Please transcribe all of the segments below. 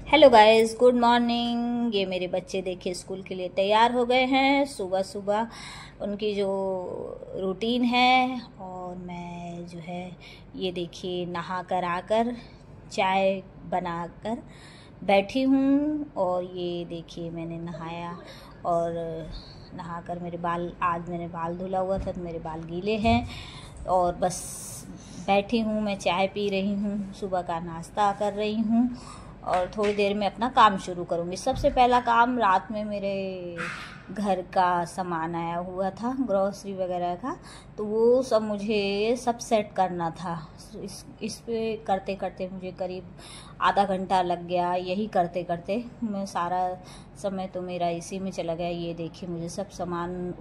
Hello guys, good morning. ये मेरे बच्चे देखिए स्कूल के लिए तैयार हो गए हैं। सुबह सुबह उनकी जो रूटीन है, और मैं जो है ये देखिए नहा कर आकर चाय बनाकर बैठी हूँ। और ये देखिए मैंने नहाया और नहाकर आज मैंने बाल धुला हुआ था तो मेरे बाल गीले हैं और बस बैठी हूँ। मैं चाय पी रही हूँ, सुबह का नाश्ता कर रही हूँ और थोड़ी देर में अपना काम शुरू करूँगी। सबसे पहला काम, रात में मेरे घर का सामान आया हुआ था, ग्रॉसरी वगैरह का, तो वो सब मुझे सब सेट करना था। इस पे करते करते मुझे करीब आधा घंटा लग गया। यही करते करते मैं सारा समय तो मेरा इसी में चला गया। ये देखिए मुझे सब सामान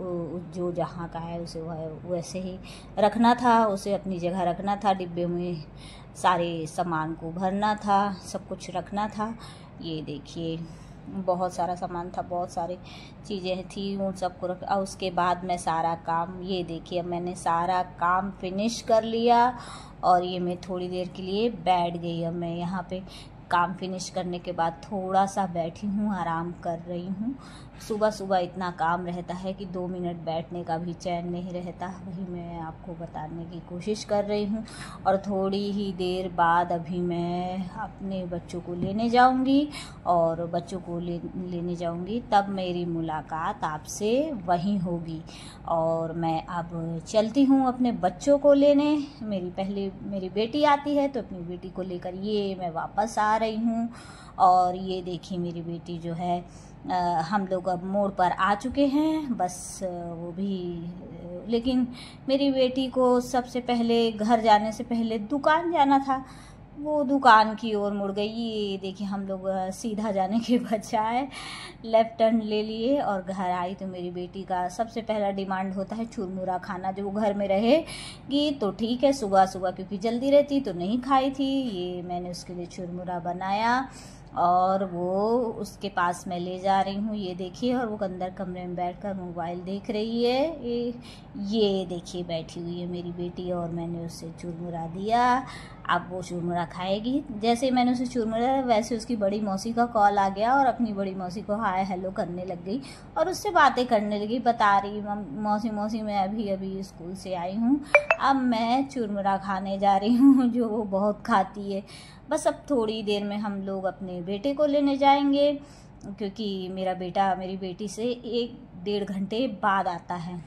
जो जहाँ का है उसे वैसे ही रखना था, उसे अपनी जगह रखना था, डिब्बे में सारे सामान को भरना था, सब कुछ रखना था। ये देखिए बहुत सारा सामान था, बहुत सारी चीज़ें थी, उन सबको रख। और उसके बाद मैं सारा काम, ये देखिए अब मैंने सारा काम फिनिश कर लिया और ये मैं थोड़ी देर के लिए बैठ गई। अब मैं यहाँ पे काम फिनिश करने के बाद थोड़ा सा बैठी हूँ, आराम कर रही हूँ। सुबह सुबह इतना काम रहता है कि 2 मिनट बैठने का भी चैन नहीं रहता, वही मैं आपको बताने की कोशिश कर रही हूँ। और थोड़ी ही देर बाद अभी मैं अपने बच्चों को लेने जाऊँगी और बच्चों को लेने जाऊँगी, तब मेरी मुलाकात आपसे वहीं होगी। और मैं अब चलती हूँ अपने बच्चों को लेने। मेरी बेटी आती है तो अपनी बेटी को लेकर ये मैं वापस आ रही हूँ। और ये देखिए मेरी बेटी जो है, हम लोग अब मोड़ पर आ चुके हैं, बस वो भी। लेकिन मेरी बेटी को सबसे पहले घर जाने से पहले दुकान जाना था, वो दुकान की ओर मुड़ गई। ये देखिए हम लोग सीधा जाने के बजाय लेफ्ट टर्न ले लिए और घर आई तो मेरी बेटी का सबसे पहला डिमांड होता है चुरमुरा खाना। जो वो घर में रहेगी तो ठीक है, सुबह सुबह क्योंकि जल्दी रहती तो नहीं खाई थी। ये मैंने उसके लिए चुरमुरा बनाया और वो उसके पास मैं ले जा रही हूँ। ये देखिए, और वो अंदर कमरे में बैठकर मोबाइल देख रही है। ये देखिए बैठी हुई है मेरी बेटी और मैंने उसे चुरमुरा दिया। अब वो चुरमुरा खाएगी। जैसे मैंने उसे चुरमुरा वैसे उसकी बड़ी मौसी का कॉल आ गया और अपनी बड़ी मौसी को हाय हेलो करने लग गई और उससे बातें करने लगी। बता रही, मौसी मैं अभी अभी स्कूल से आई हूँ, अब मैं चुरमुरा खाने जा रही हूँ, जो वो बहुत खाती है। बस अब थोड़ी देर में हम लोग अपने बेटे को लेने जाएंगे, क्योंकि मेरा बेटा मेरी बेटी से 1-1.5 घंटे बाद आता है।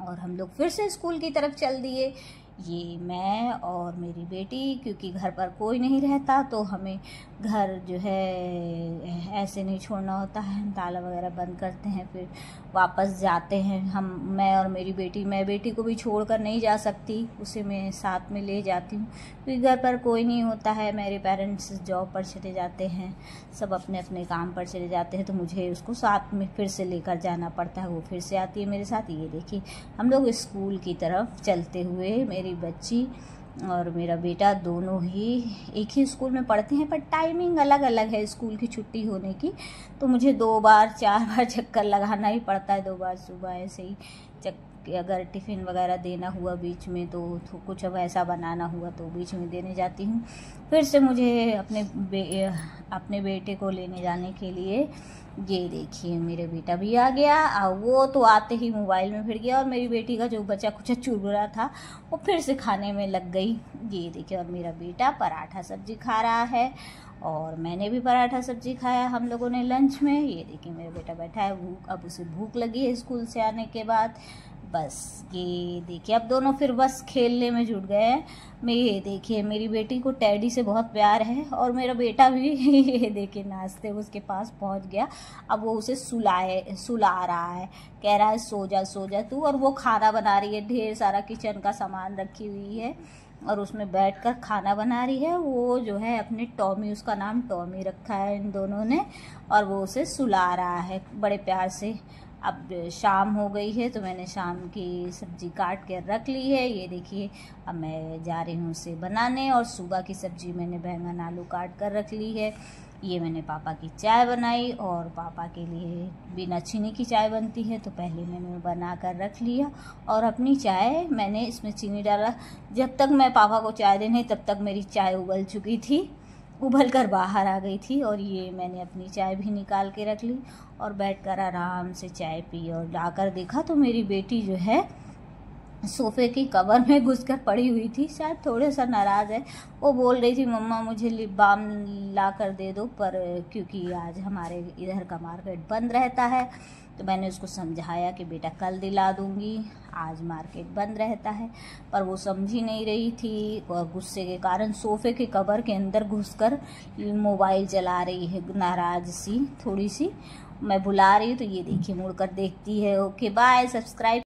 और हम लोग फिर से स्कूल की तरफ चल दिए, ये मैं और मेरी बेटी, क्योंकि घर पर कोई नहीं रहता तो हमें घर जो है ऐसे नहीं छोड़ना होता है। हम ताला वगैरह बंद करते हैं, फिर वापस जाते हैं। मैं और मेरी बेटी, मैं बेटी को भी छोड़कर नहीं जा सकती, उसे मैं साथ में ले जाती हूँ, क्योंकि घर पर कोई नहीं होता है। मेरे पेरेंट्स जॉब पर चले जाते हैं, सब अपने अपने काम पर चले जाते हैं, तो मुझे उसको साथ में फिर से लेकर जाना पड़ता है। वो फिर से आती है मेरे साथ। ये देखिए हम लोग स्कूल की तरफ चलते हुए, मेरी बच्ची और मेरा बेटा दोनों ही एक ही स्कूल में पढ़ते हैं, पर टाइमिंग अलग अलग है स्कूल की छुट्टी होने की, तो मुझे 2 बार 4 बार चक्कर लगाना ही पड़ता है। 2 बार सुबह ऐसे ही अगर टिफ़िन वगैरह देना हुआ बीच में, तो कुछ अब ऐसा बनाना हुआ तो बीच में देने जाती हूँ। फिर से मुझे अपने बेटे को लेने जाने के लिए, ये देखिए मेरा बेटा भी आ गया। और वो तो आते ही मोबाइल में भिड़ गया और मेरी बेटी का जो बचा कुछ चुरमुरा था वो फिर से खाने में लग गई। ये देखिए, और मेरा बेटा पराठा सब्जी खा रहा है और मैंने भी पराठा सब्जी खाया हम लोगों ने लंच में। ये देखिए मेरा बेटा बैठा है, अब उसे भूख लगी है स्कूल से आने के बाद। बस ये देखिए अब दोनों फिर बस खेलने में जुट गए हैं। ये देखिए मेरी बेटी को टैडी से बहुत प्यार है और मेरा बेटा भी ये देखिए नाचते उसके पास पहुंच गया। अब वो उसे सुला रहा है, कह रहा है सो जा तू। और वो खाना बना रही है, ढेर सारा किचन का सामान रखी हुई है और उसमें बैठकर खाना बना रही है। वो जो है अपने टॉमी, उसका नाम टॉमी रखा है इन दोनों ने, और वो उसे सुला रहा है बड़े प्यार से। अब शाम हो गई है तो मैंने शाम की सब्ज़ी काट के रख ली है। ये देखिए अब मैं जा रही हूँ उसे बनाने। और सुबह की सब्ज़ी मैंने बैंगन आलू काट कर रख ली है। ये मैंने पापा की चाय बनाई और पापा के लिए बिना चीनी की चाय बनती है तो पहले मैंने बना कर रख लिया। और अपनी चाय मैंने इसमें चीनी डाला। जब तक मैं पापा को चाय देने तब तक मेरी चाय उबल चुकी थी। उबल कर बाहर आ गई थी। और ये मैंने अपनी चाय भी निकाल के रख ली और बैठकर आराम से चाय पी। और जाकर देखा तो मेरी बेटी जो है सोफे की कवर में घुसकर पड़ी हुई थी, शायद थोड़े सा नाराज़ है। वो बोल रही थी मम्मा मुझे लिप बाम ला कर दे दो, पर क्योंकि आज हमारे इधर का मार्केट बंद रहता है तो मैंने उसको समझाया कि बेटा कल दिला दूंगी, आज मार्केट बंद रहता है। पर वो समझी नहीं रही थी और गुस्से के कारण सोफे के कवर के अंदर घुसकर मोबाइल चला रही है, नाराज़ सी थोड़ी सी। मैं बुला रही हूँ तो ये देखिए मुड़कर देखती है। Okay bye, subscribe.